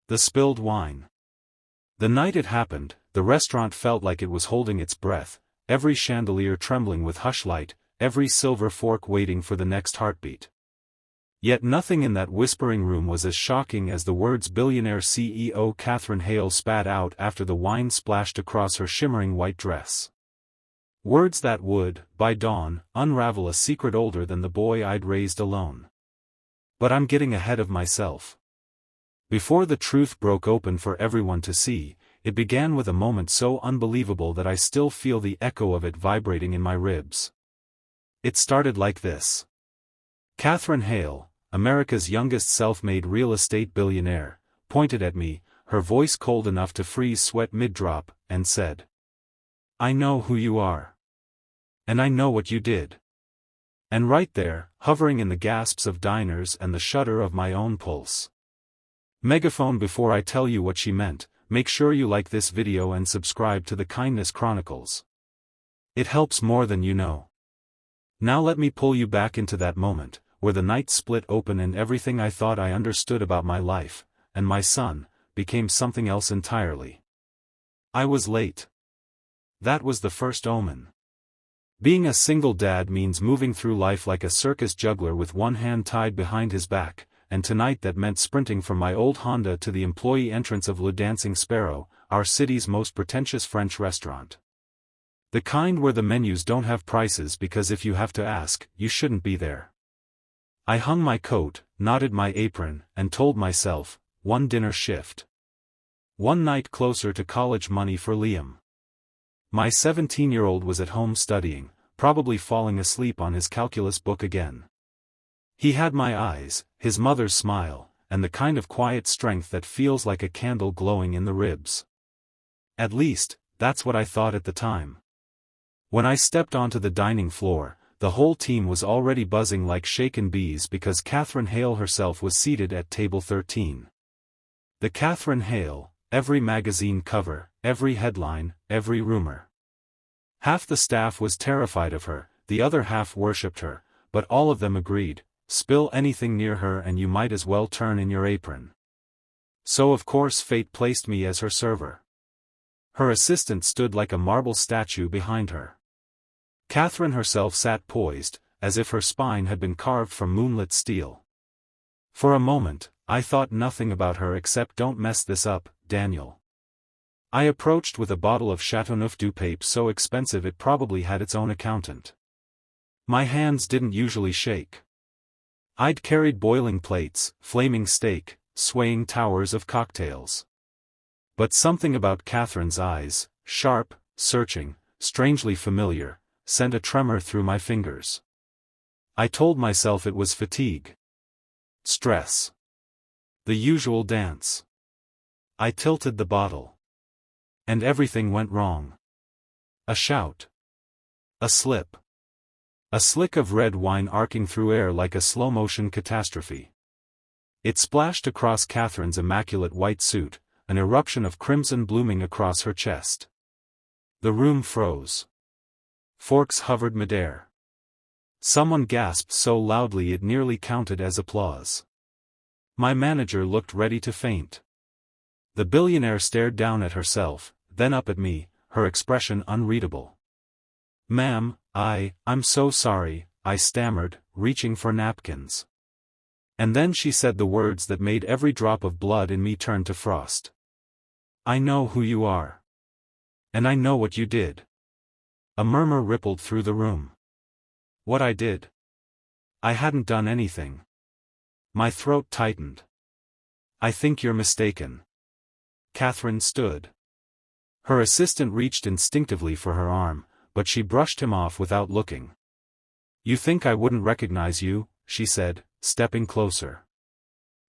The spilled wine. The night it happened, the restaurant felt like it was holding its breath, every chandelier trembling with hush light, every silver fork waiting for the next heartbeat. Yet nothing in that whispering room was as shocking as the words Billionaire CEO Catherine Hale spat out after the wine splashed across her shimmering white dress. Words that would, by dawn, unravel a secret older than the boy I'd raised alone. But I'm getting ahead of myself. Before the truth broke open for everyone to see, it began with a moment so unbelievable that I still feel the echo of it vibrating in my ribs. It started like this. Catherine Hale, America's youngest self-made real estate billionaire, pointed at me, her voice cold enough to freeze sweat mid-drop, and said, "I know who you are. And I know what you did." And right there, hovering in the gasps of diners and the shudder of my own pulse. Megaphone, before I tell you what she meant, make sure you like this video and subscribe to the Kindness Chronicles. It helps more than you know. Now let me pull you back into that moment, where the night split open and everything I thought I understood about my life, and my son, became something else entirely. I was late. That was the first omen. Being a single dad means moving through life like a circus juggler with one hand tied behind his back, and tonight that meant sprinting from my old Honda to the employee entrance of Le Dancing Sparrow, our city's most pretentious French restaurant. The kind where the menus don't have prices because if you have to ask, you shouldn't be there. I hung my coat, knotted my apron, and told myself, one dinner shift. One night closer to college money for Liam. My 17-year-old was at home studying, probably falling asleep on his calculus book again. He had my eyes, his mother's smile, and the kind of quiet strength that feels like a candle glowing in the ribs. At least, that's what I thought at the time. When I stepped onto the dining floor, the whole team was already buzzing like shaken bees because Catherine Hale herself was seated at table 13. The Catherine Hale, every magazine cover, every headline, every rumor. Half the staff was terrified of her, the other half worshipped her, but all of them agreed, spill anything near her and you might as well turn in your apron. So of course fate placed me as her server. Her assistant stood like a marble statue behind her. Catherine herself sat poised, as if her spine had been carved from moonlit steel. For a moment, I thought nothing about her except don't mess this up, Daniel. I approached with a bottle of Chateauneuf du Pape so expensive it probably had its own accountant. My hands didn't usually shake. I'd carried boiling plates, flaming steak, swaying towers of cocktails. But something about Catherine's eyes, sharp, searching, strangely familiar, sent a tremor through my fingers. I told myself it was fatigue. Stress. The usual dance. I tilted the bottle. And everything went wrong. A shout. A slip. A slick of red wine arcing through air like a slow-motion catastrophe. It splashed across Catherine's immaculate white suit, an eruption of crimson blooming across her chest. The room froze. Forks hovered midair. Someone gasped so loudly it nearly counted as applause. My manager looked ready to faint. The billionaire stared down at herself, then up at me, her expression unreadable. "Ma'am, I'm so sorry," I stammered, reaching for napkins. And then she said the words that made every drop of blood in me turn to frost. "I know who you are. And I know what you did." A murmur rippled through the room. What I did? I hadn't done anything. My throat tightened. "I think you're mistaken." Catherine stood. Her assistant reached instinctively for her arm, but she brushed him off without looking. "You think I wouldn't recognize you?" she said, stepping closer.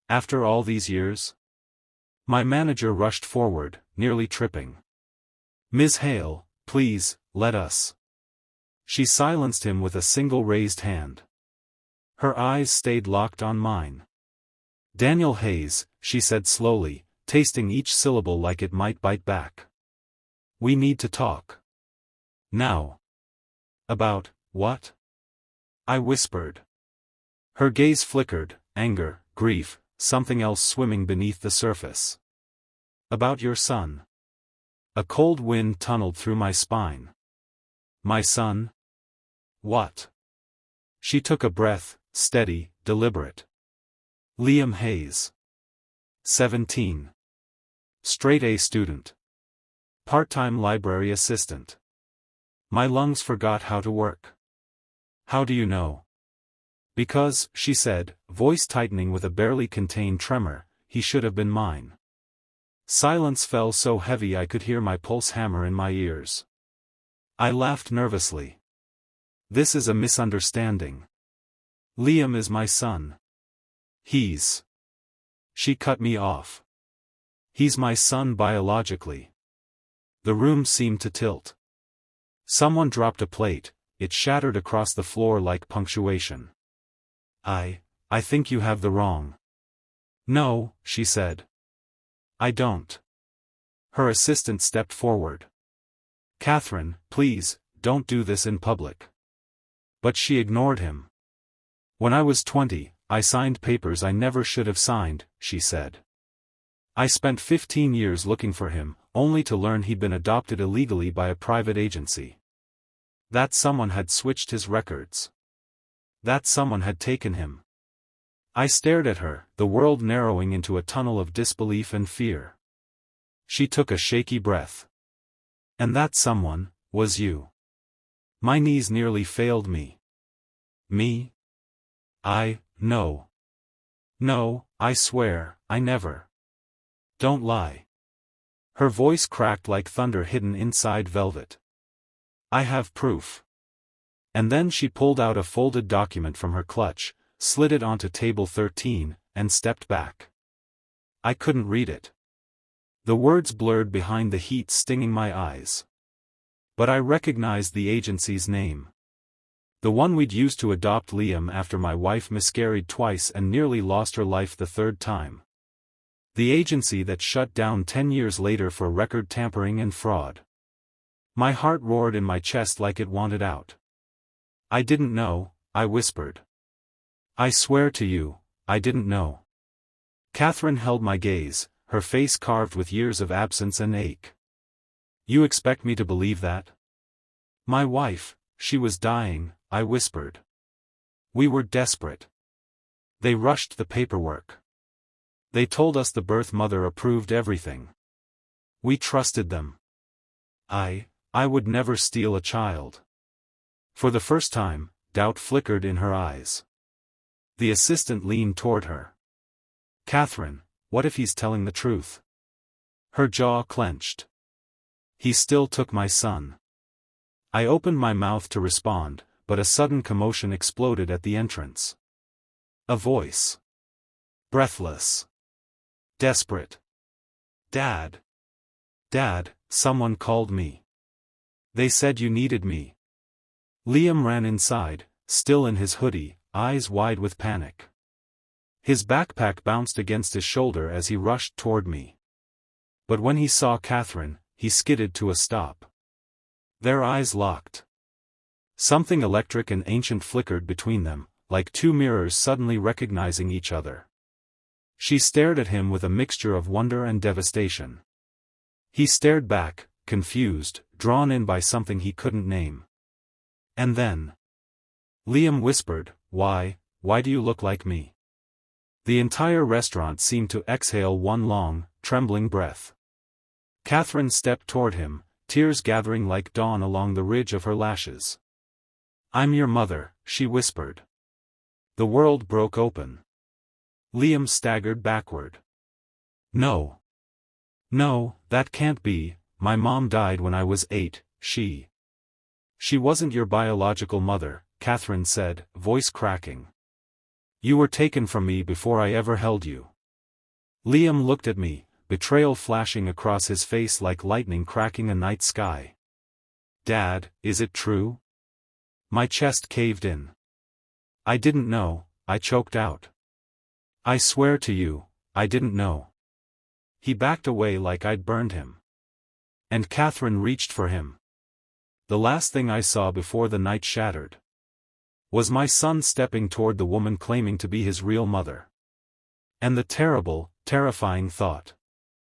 "After all these years?" My manager rushed forward, nearly tripping. "Ms. Hale, please, let us." She silenced him with a single raised hand. Her eyes stayed locked on mine. "Daniel Hayes," she said slowly, tasting each syllable like it might bite back. "We need to talk. Now." "About, what?" I whispered. Her gaze flickered, anger, grief, something else swimming beneath the surface. About your son. A cold wind tunneled through my spine. My son? What? She took a breath, steady, deliberate. Liam Hayes. 17. Straight A student. Part-time library assistant. My lungs forgot how to work. How do you know? Because, she said, voice tightening with a barely contained tremor, he should have been mine. Silence fell so heavy I could hear my pulse hammer in my ears. I laughed nervously. This is a misunderstanding. Liam is my son. He's. She cut me off. He's my son biologically. The room seemed to tilt. Someone dropped a plate, it shattered across the floor like punctuation. I think you have the wrong. No, she said. I don't. Her assistant stepped forward. Catherine, please, don't do this in public. But she ignored him. When I was 20, I signed papers I never should have signed, she said. I spent 15 years looking for him, only to learn he'd been adopted illegally by a private agency. That someone had switched his records. That someone had taken him. I stared at her, the world narrowing into a tunnel of disbelief and fear. She took a shaky breath. And that someone was you. My knees nearly failed me. Me? No. No, I swear, I never. Don't lie. Her voice cracked like thunder hidden inside velvet. I have proof. And then she pulled out a folded document from her clutch, slid it onto table 13, and stepped back. I couldn't read it. The words blurred behind the heat stinging my eyes. But I recognized the agency's name. The one we'd used to adopt Liam after my wife miscarried twice and nearly lost her life the third time. The agency that shut down 10 years later for record tampering and fraud. My heart roared in my chest like it wanted out. I didn't know, I whispered. I swear to you, I didn't know. Catherine held my gaze, her face carved with years of absence and ache. You expect me to believe that? My wife, she was dying, I whispered. We were desperate. They rushed the paperwork. They told us the birth mother approved everything. We trusted them. I would never steal a child. For the first time, doubt flickered in her eyes. The assistant leaned toward her. Catherine, what if he's telling the truth? Her jaw clenched. He still took my son. I opened my mouth to respond, but a sudden commotion exploded at the entrance. A voice. Breathless. Desperate. Dad. Dad, someone called me. They said you needed me. Liam ran inside, still in his hoodie, eyes wide with panic. His backpack bounced against his shoulder as he rushed toward me. But when he saw Catherine, he skidded to a stop. Their eyes locked. Something electric and ancient flickered between them, like two mirrors suddenly recognizing each other. She stared at him with a mixture of wonder and devastation. He stared back, confused, drawn in by something he couldn't name. And then. Liam whispered, why do you look like me? The entire restaurant seemed to exhale one long, trembling breath. Catherine stepped toward him, tears gathering like dawn along the ridge of her lashes. I'm your mother, she whispered. The world broke open. Liam staggered backward. No. No, that can't be, my mom died when I was 8, She wasn't your biological mother, Catherine said, voice cracking. You were taken from me before I ever held you. Liam looked at me, betrayal flashing across his face like lightning cracking a night sky. Dad, is it true? My chest caved in. I didn't know, I choked out. I swear to you, I didn't know. He backed away like I'd burned him. And Catherine reached for him. The last thing I saw before the night shattered was my son stepping toward the woman claiming to be his real mother. And the terrible, terrifying thought.